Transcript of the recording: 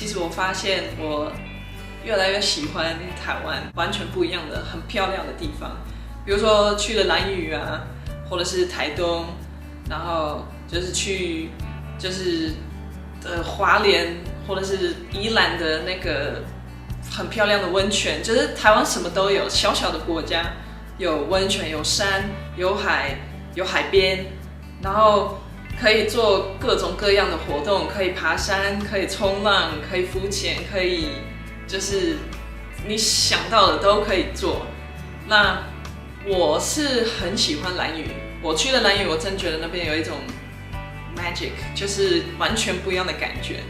其实我发现我越来越喜欢台湾，完全不一样的、很漂亮的地方。比如说去了兰屿啊，或者是台东，然后就是去花莲或者是宜兰的那个很漂亮的温泉。就是台湾什么都有，小小的国家有温泉、有山、有海、有海边，然后可以做各种各样的活动，可以爬山，可以冲浪，可以浮潜，可以就是你想到的都可以做。那我是很喜欢兰屿，我去了兰屿，我真觉得那边有一种 magic，就是完全不一样的感觉。